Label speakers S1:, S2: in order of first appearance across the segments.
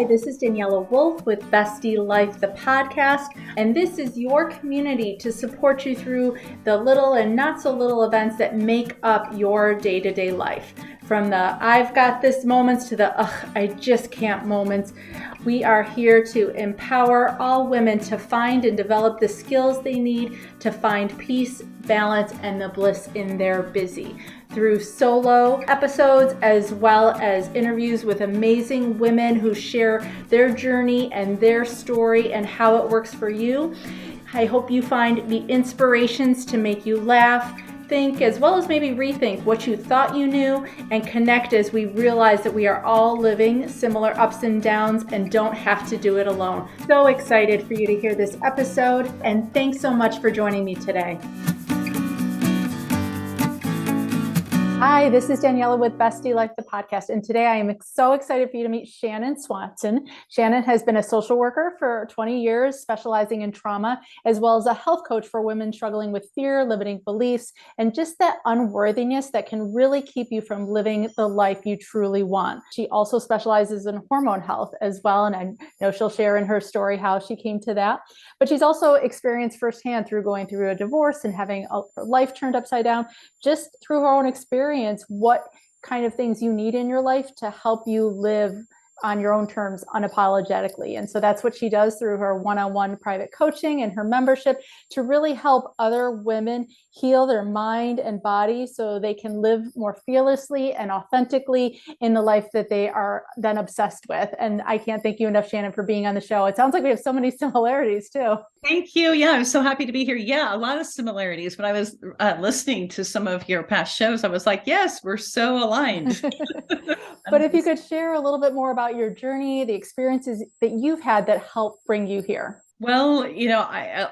S1: Hi, this is Daniela Wolf with Bestie Life, the podcast, and this is your community to support you through the little and not so little events that make up your day-to-day life. From the I've got this moments to the I just can't moments. We are here to empower all women to find and develop the skills they need to find peace, balance, and the bliss in their busy. Through solo episodes as well as interviews with amazing women who share their journey and their story and how it works for you. I hope you find the inspirations to make you laugh, think, as well as maybe rethink what you thought you knew, and connect as we realize that we are all living similar ups and downs and don't have to do it alone. So excited for you to hear this episode, and thanks so much for joining me today. Hi, this is Daniela with Bestie Life, the podcast, and today I am so excited for you to meet Shannon Swanson. Shannon has been a social worker for 20 years, specializing in trauma, as well as a health coach for women struggling with fear, limiting beliefs, and just that unworthiness that can really keep you from living the life you truly want. She also specializes in hormone health as well, and I know she'll share in her story how she came to that. But she's also experienced firsthand through going through a divorce and having her life turned upside down, just through her own experience, what kind of things you need in your life to help you live on your own terms unapologetically. And so that's what she does through her one-on-one private coaching and her membership to really help other women heal their mind and body so they can live more fearlessly and authentically in the life that they are then obsessed with. And I can't thank you enough, Shannon, for being on the show. It sounds like we have so many similarities too.
S2: Thank you. Yeah, I'm so happy to be here. Yeah, a lot of similarities. When I was listening to some of your past shows, I was like, yes, we're so aligned.
S1: But if you could share a little bit more about your journey, the experiences that you've had that helped bring you here.
S2: Well,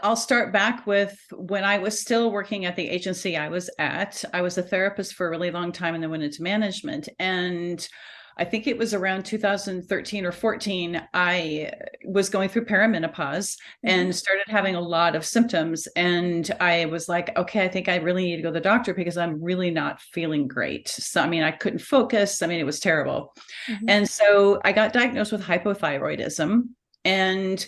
S2: I'll start back with when I was still working at the agency I was at. I was a therapist for a really long time and then went into management. And I think it was around 2013 or 14, I was going through perimenopause and started having a lot of symptoms. And I was like, okay, I think I really need to go to the doctor because I'm really not feeling great. So, I couldn't focus. It was terrible. And so I got diagnosed with hypothyroidism. And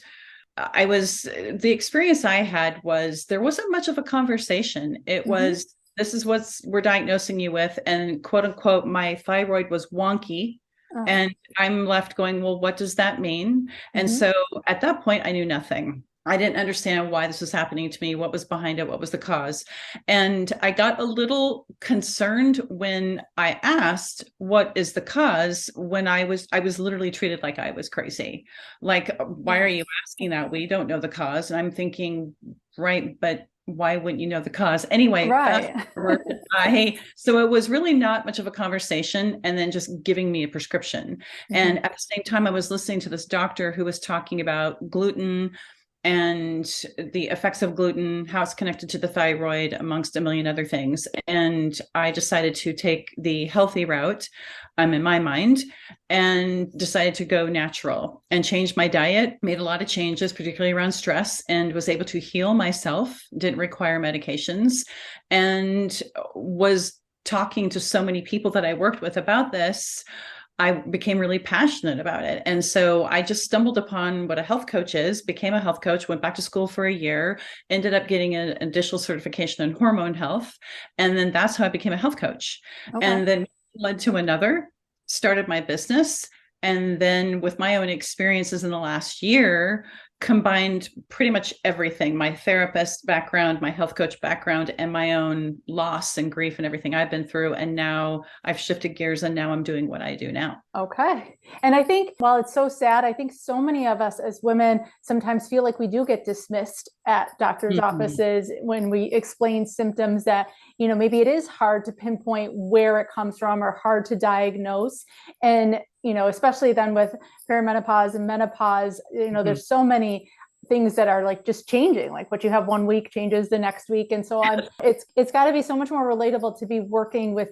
S2: the experience I had was there wasn't much of a conversation. It was, this is what we're diagnosing you with. And quote unquote, my thyroid was wonky. And I'm left going, well, what does that mean? And so at that point, I knew nothing. I didn't understand why this was happening to me, what was behind it, what was the cause. And I got a little concerned when I asked, what is the cause? When I was literally treated like I was crazy. Like, why are you asking that? We don't know the cause. And I'm thinking, right, but why wouldn't you know the cause? Anyway,
S1: right.
S2: So it was really not much of a conversation and then just giving me a prescription. And at the same time, I was listening to this doctor who was talking about gluten and the effects of gluten, how it's connected to the thyroid, amongst a million other things. And I decided to take the healthy route, in my mind, and decided to go natural and change my diet, made a lot of changes, particularly around stress, and was able to heal myself, didn't require medications, and was talking to so many people that I worked with about this. I became really passionate about it. And so I just stumbled upon what a health coach is, became a health coach, went back to school for a year, ended up getting an additional certification in hormone health. And then that's how I became a health coach. And then led to another, started my business. And then with my own experiences in the last year, combined pretty much everything, my therapist background, my health coach background, and my own loss and grief and everything I've been through. And now I've shifted gears and now I'm doing what I do now.
S1: Okay. And I think while it's so sad, I think so many of us as women sometimes feel like we do get dismissed at doctors' offices when we explain symptoms that, maybe it is hard to pinpoint where it comes from or hard to diagnose. And, especially then with perimenopause and menopause, there's so many things that are like just changing, like what you have one week changes the next week and so on. It's got to be so much more relatable to be working with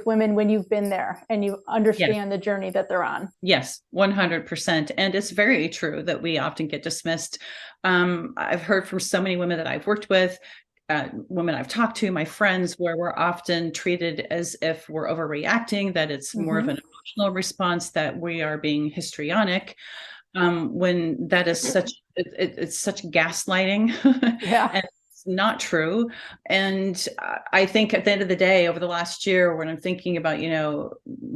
S1: women when you've been there and you understand the journey that they're on.
S2: Yes, 100%. And it's very true that we often get dismissed. I've heard from so many women that I've worked with, women I've talked to, my friends, where we're often treated as if we're overreacting, that it's more of an emotional response, that we are being histrionic. when that is such, it's such gaslighting
S1: Yeah.
S2: and it's not true. And I think at the end of the day, over the last year, when I'm thinking about,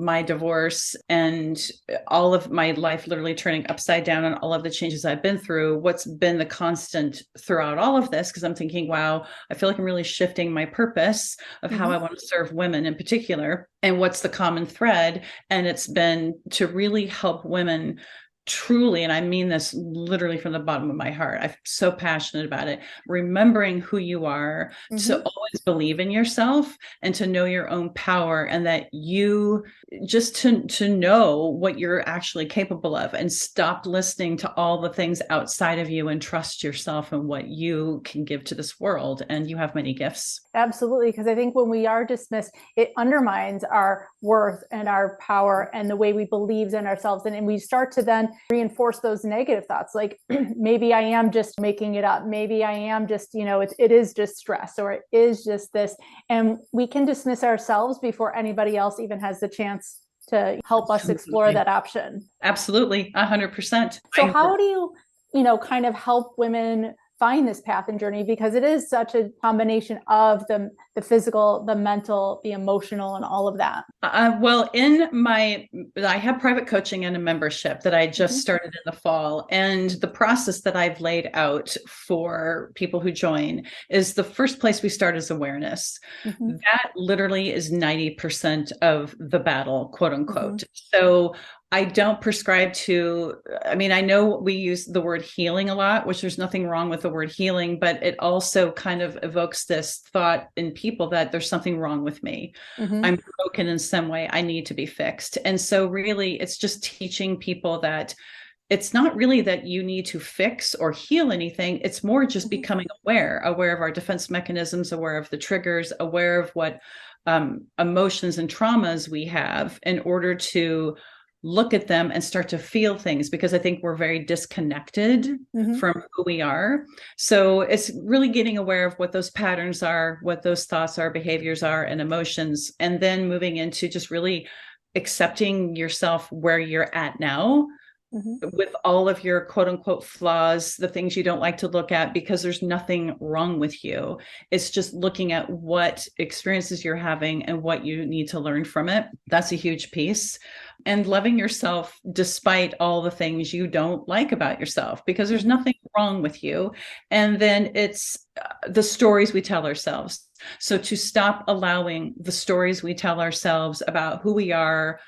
S2: my divorce and all of my life literally turning upside down and all of the changes I've been through, what's been the constant throughout all of this? Because I'm thinking, wow, I feel like I'm really shifting my purpose of how I want to serve women in particular. And what's the common thread? And it's been to really help women truly, and I mean this literally from the bottom of my heart, I'm so passionate about it, remembering who you are, to always believe in yourself and to know your own power, and that you just to know what you're actually capable of, and stop listening to all the things outside of you and trust yourself and what you can give to this world. And you have many gifts.
S1: Absolutely. Because I think when we are dismissed, it undermines our worth and our power and the way we believe in ourselves. And we start to then reinforce those negative thoughts, like maybe I am just making it up. Maybe I am just, it is just stress, or it is just this. And we can dismiss ourselves before anybody else even has the chance to help us explore that option.
S2: Absolutely. 100%.
S1: So how do you, kind of help women find this path and journey? Because it is such a combination of the physical, the mental, the emotional, and all of that.
S2: Well, I have private coaching and a membership that I just started in the fall. And the process that I've laid out for people who join is, the first place we start is awareness. That literally is 90% of the battle, quote unquote. So I don't prescribe to, I know we use the word healing a lot, which there's nothing wrong with the word healing, but it also kind of evokes this thought in people that there's something wrong with me. I'm broken in some way. I need to be fixed. And so really, it's just teaching people that it's not really that you need to fix or heal anything. It's more just becoming aware of our defense mechanisms, aware of the triggers, aware of what emotions and traumas we have, in order to look at them and start to feel things, because I think we're very disconnected from who we are. So it's really getting aware of what those patterns are, what those thoughts are, behaviors are, and emotions, and then moving into just really accepting yourself where you're at now, with all of your quote unquote flaws, the things you don't like to look at, because there's nothing wrong with you. It's just looking at what experiences you're having and what you need to learn from it. That's a huge piece. And loving yourself despite all the things you don't like about yourself, because there's nothing wrong with you. And then it's the stories we tell ourselves. So to stop allowing the stories we tell ourselves about who we are,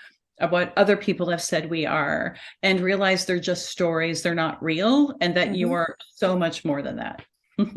S2: of what other people have said we are, and realize they're just stories, they're not real, and that you are so much more than that.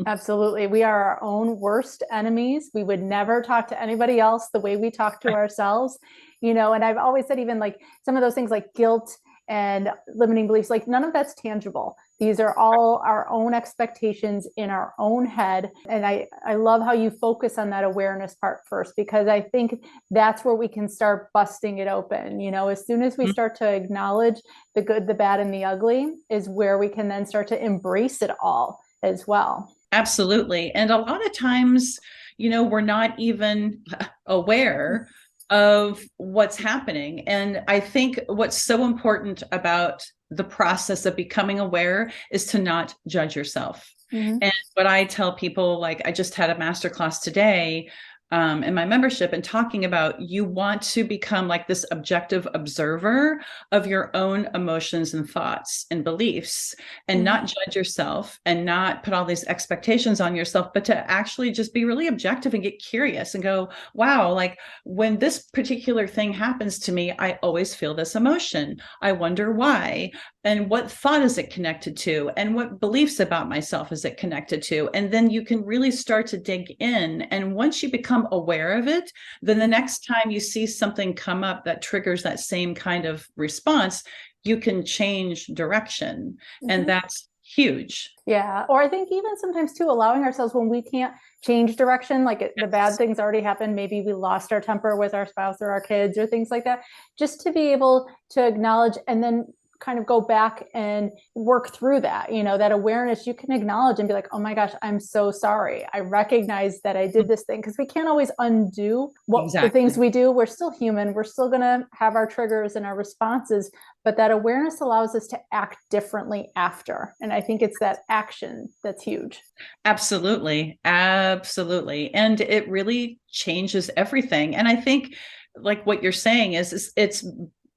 S1: Absolutely. We are our own worst enemies. We would never talk to anybody else the way we talk to ourselves, and I've always said, even like some of those things like guilt and limiting beliefs, like none of that's tangible. These are all our own expectations in our own head. And I love how you focus on that awareness part first, because I think that's where we can start busting it open. As soon as we start to acknowledge the good, the bad, and the ugly, is where we can then start to embrace it all as well.
S2: Absolutely. And a lot of times, we're not even aware of what's happening. And I think what's so important about the process of becoming aware is to not judge yourself. And what I tell people, like I just had a masterclass today in my membership, and talking about, you want to become like this objective observer of your own emotions and thoughts and beliefs, and not judge yourself and not put all these expectations on yourself, but to actually just be really objective and get curious and go, wow, like when this particular thing happens to me, I always feel this emotion. I wonder why. And what thought is it connected to? And what beliefs about myself is it connected to? And then you can really start to dig in. And once you become aware of it, then the next time you see something come up that triggers that same kind of response, you can change direction. And that's huge.
S1: Yeah. Or I think even sometimes too, allowing ourselves, when we can't change direction, like the bad things already happened, maybe we lost our temper with our spouse or our kids or things like that, just to be able to acknowledge and then kind of go back and work through that, that awareness you can acknowledge and be like, oh my gosh, I'm so sorry. I recognize that I did this thing, because we can't always undo the things we do. We're still human. We're still going to have our triggers and our responses, but that awareness allows us to act differently after. And I think it's that action that's huge.
S2: Absolutely. Absolutely. And it really changes everything. And I think like what you're saying is it's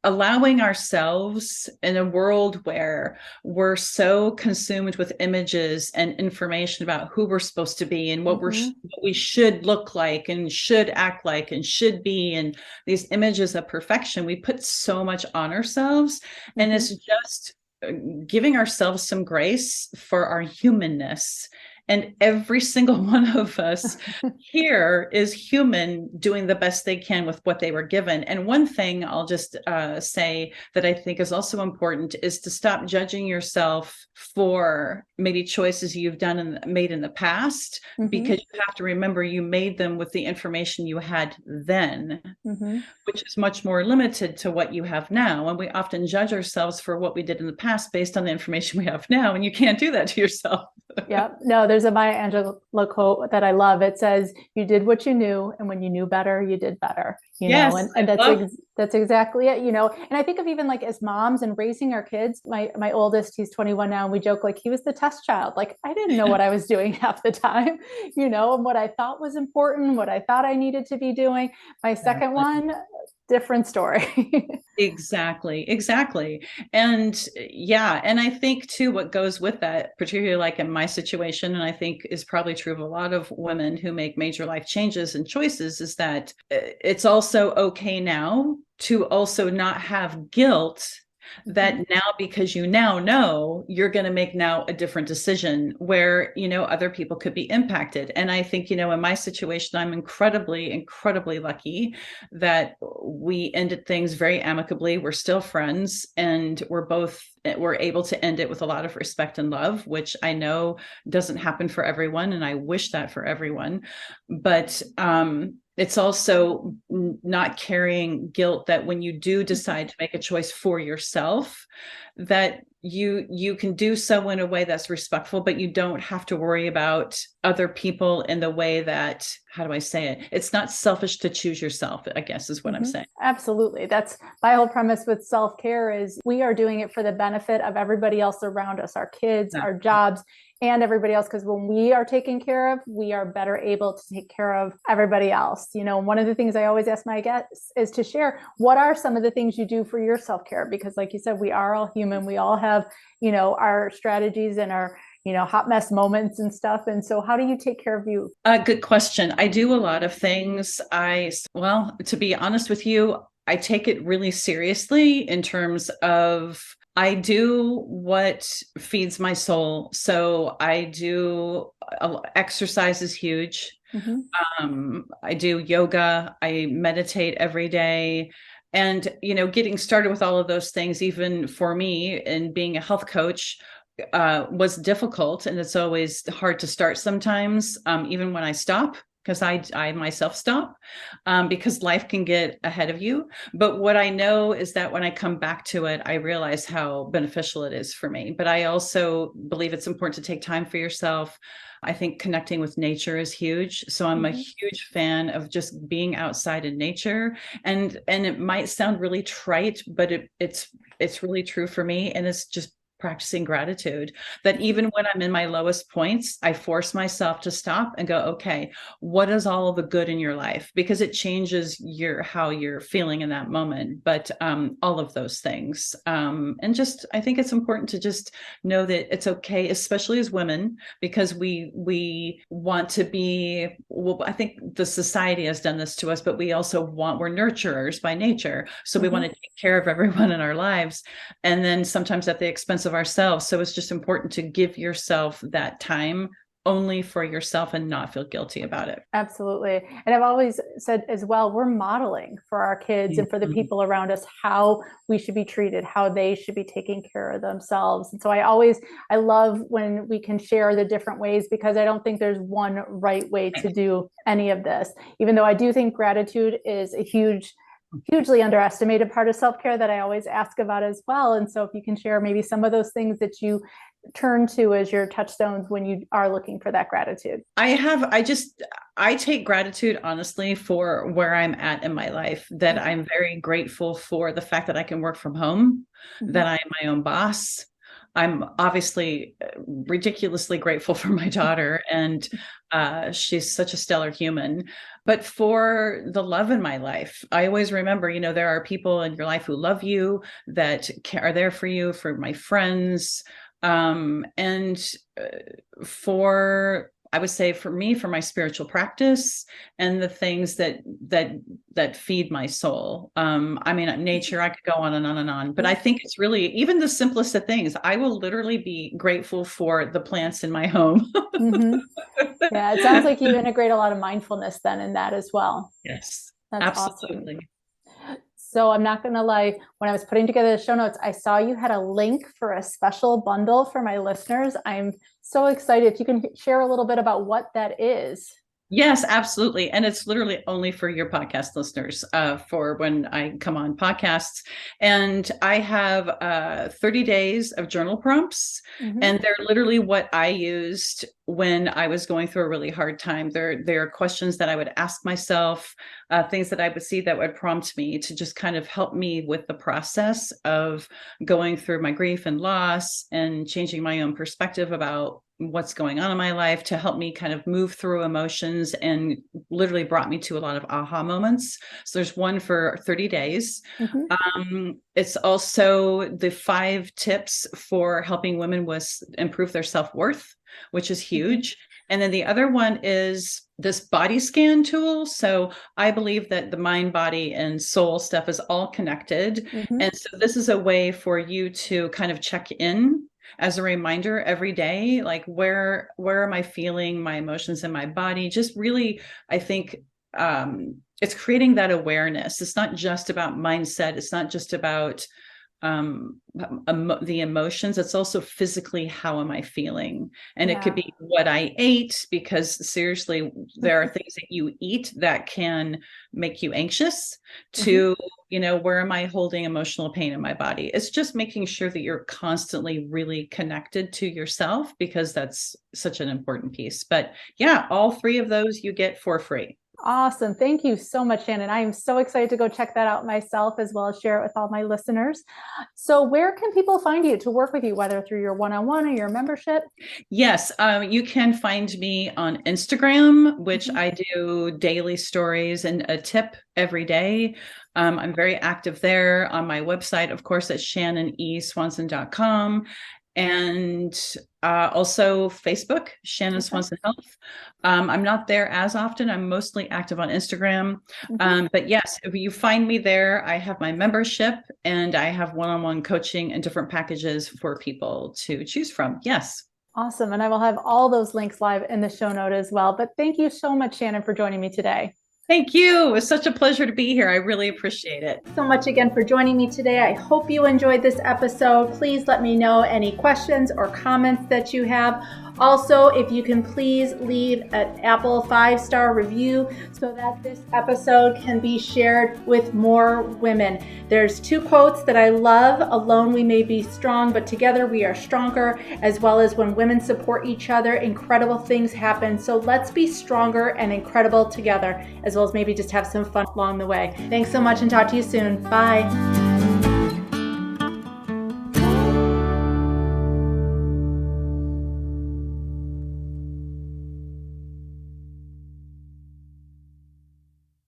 S2: allowing ourselves in a world where we're so consumed with images and information about who we're supposed to be and what what we should look like and should act like and should be, and these images of perfection, we put so much on ourselves. And it's just giving ourselves some grace for our humanness. And every single one of us here is human, doing the best they can with what they were given. And one thing I'll just say that I think is also important is to stop judging yourself for maybe choices you've done and made in the past, because you have to remember you made them with the information you had then, which is much more limited to what you have now. And we often judge ourselves for what we did in the past based on the information we have now. And you can't do that to yourself.
S1: Yeah, no, there's a Maya Angelou quote that I love. It says, you did what you knew, and when you knew better, you did better.
S2: Yes,
S1: and that's exactly it, And I think of even like as moms and raising our kids, my oldest, he's 21 now, and we joke like he was the test child. Like I didn't know what I was doing half the time, and what I thought was important, what I thought I needed to be doing. My second one, different story.
S2: Exactly. And yeah, and I think too, what goes with that, particularly like in my situation, and I think is probably true of a lot of women who make major life changes and choices, is that it's also okay now to also not have guilt that now, because you now know, you're going to make now a different decision where, other people could be impacted. And I think, in my situation, I'm incredibly lucky that we ended things very amicably. We're still friends, and we're able to end it with a lot of respect and love, which I know doesn't happen for everyone. And I wish that for everyone. But, it's also not carrying guilt that when you do decide to make a choice for yourself, that you can do so in a way that's respectful, but you don't have to worry about other people in the way that, how do I say it? It's not selfish to choose yourself, I guess is what I'm saying.
S1: Absolutely. That's my whole premise with self-care, is we are doing it for the benefit of everybody else around us, our kids, our jobs, and everybody else. Because when we are taken care of, we are better able to take care of everybody else. One of the things I always ask my guests is to share, what are some of the things you do for your self-care? Because like you said, we are all human. We all have, our strategies and our, hot mess moments and stuff. And so how do you take care of you?
S2: Good question. I do a lot of things. To be honest with you, I take it really seriously in terms of I do what feeds my soul. So I do exercise is huge. I do yoga. I meditate every day. And, getting started with all of those things, even for me and being a health coach, was difficult. And it's always hard to start sometimes, even when I stop. Because I myself stop, because life can get ahead of you. But what I know is that when I come back to it, I realize how beneficial it is for me. But I also believe it's important to take time for yourself. I think connecting with nature is huge. So I'm a huge fan of just being outside in nature. And it might sound really trite, but it's really true for me. And it's just practicing gratitude, that even when I'm in my lowest points, I force myself to stop and go, okay, what is all of the good in your life? Because it changes how you're feeling in that moment. But all of those things. And just, I think it's important to just know that it's okay, especially as women, because we want to be, well, I think the society has done this to us, but we're nurturers by nature. So we want to take care of everyone in our lives. And then sometimes at the expense of ourselves. So it's just important to give yourself that time only for yourself and not feel guilty about it.
S1: Absolutely. And I've always said as well, we're modeling for our kids and for the people around us how we should be treated, how they should be taking care of themselves. And so I love when we can share the different ways, because I don't think there's one right way to do any of this, even though I do think gratitude is a huge hugely underestimated part of self-care that I always ask about as well. And so if you can share maybe some of those things that you turn to as your touchstones when you are looking for that gratitude.
S2: I take gratitude honestly for where I'm at in my life, that I'm very grateful for the fact that I can work from home, that I'm my own boss. I'm obviously ridiculously grateful for my daughter, and she's such a stellar human. But for the love in my life, I always remember, there are people in your life who love you, that are there for you, for my friends. And I would say for me, for my spiritual practice and the things that feed my soul. Nature, I could go on and on and on, but I think it's really even the simplest of things. I will literally be grateful for the plants in my home.
S1: Yeah, it sounds like you integrate a lot of mindfulness then in that as well.
S2: Yes,
S1: that's
S2: absolutely.
S1: Awesome. So I'm not going to lie, when I was putting together the show notes, I saw you had a link for a special bundle for my listeners. I'm so excited. If you can share a little bit about what that is.
S2: Yes, absolutely. And it's literally only for your podcast listeners, for when I come on podcasts. And I have 30 days of journal prompts, and they're literally what I used when I was going through a really hard time. They're questions that I would ask myself, things that I would see that would prompt me to just kind of help me with the process of going through my grief and loss and changing my own perspective about what's going on in my life, to help me kind of move through emotions, and literally brought me to a lot of aha moments. So there's one for 30 days. It's also the 5 tips for helping women improve their self-worth, which is huge. And then the other one is this body scan tool. So I believe that the mind, body, and soul stuff is all connected. And so this is a way for you to kind of check in as a reminder every day, like where am I feeling my emotions in my body? Just really, I think it's creating that awareness. It's not just about mindset. It's not just about the emotions. It's also physically, how am I feeling? And it could be what I ate, because seriously, there are things that you eat that can make you anxious, to, where am I holding emotional pain in my body? It's just making sure that you're constantly really connected to yourself, because that's such an important piece. But yeah, all 3 of those you get for free.
S1: Awesome. Thank you so much, Shannon. I am so excited to go check that out myself, as well as share it with all my listeners. So where can people find you to work with you, whether through your one-on-one or your membership?
S2: Yes, you can find me on Instagram, which I do daily stories and a tip every day. I'm very active there. On my website, of course, at shannoneswanson.com. And also Facebook, Shannon Swanson Health. I'm not there as often. I'm mostly active on Instagram. But yes, if you find me there, I have my membership, and I have one-on-one coaching and different packages for people to choose from. Yes.
S1: Awesome. And I will have all those links live in the show note as well. But thank you so much, Shannon, for joining me today.
S2: Thank you. It was such a pleasure to be here. I really appreciate it.
S1: So much again for joining me today. I hope you enjoyed this episode. Please let me know any questions or comments that you have. Also, if you can please leave an Apple 5-star review so that this episode can be shared with more women. There's 2 quotes that I love. Alone we may be strong, but together we are stronger. As well as when women support each other, incredible things happen. So let's be stronger and incredible together, as well as maybe just have some fun along the way. Thanks so much, and talk to you soon. Bye.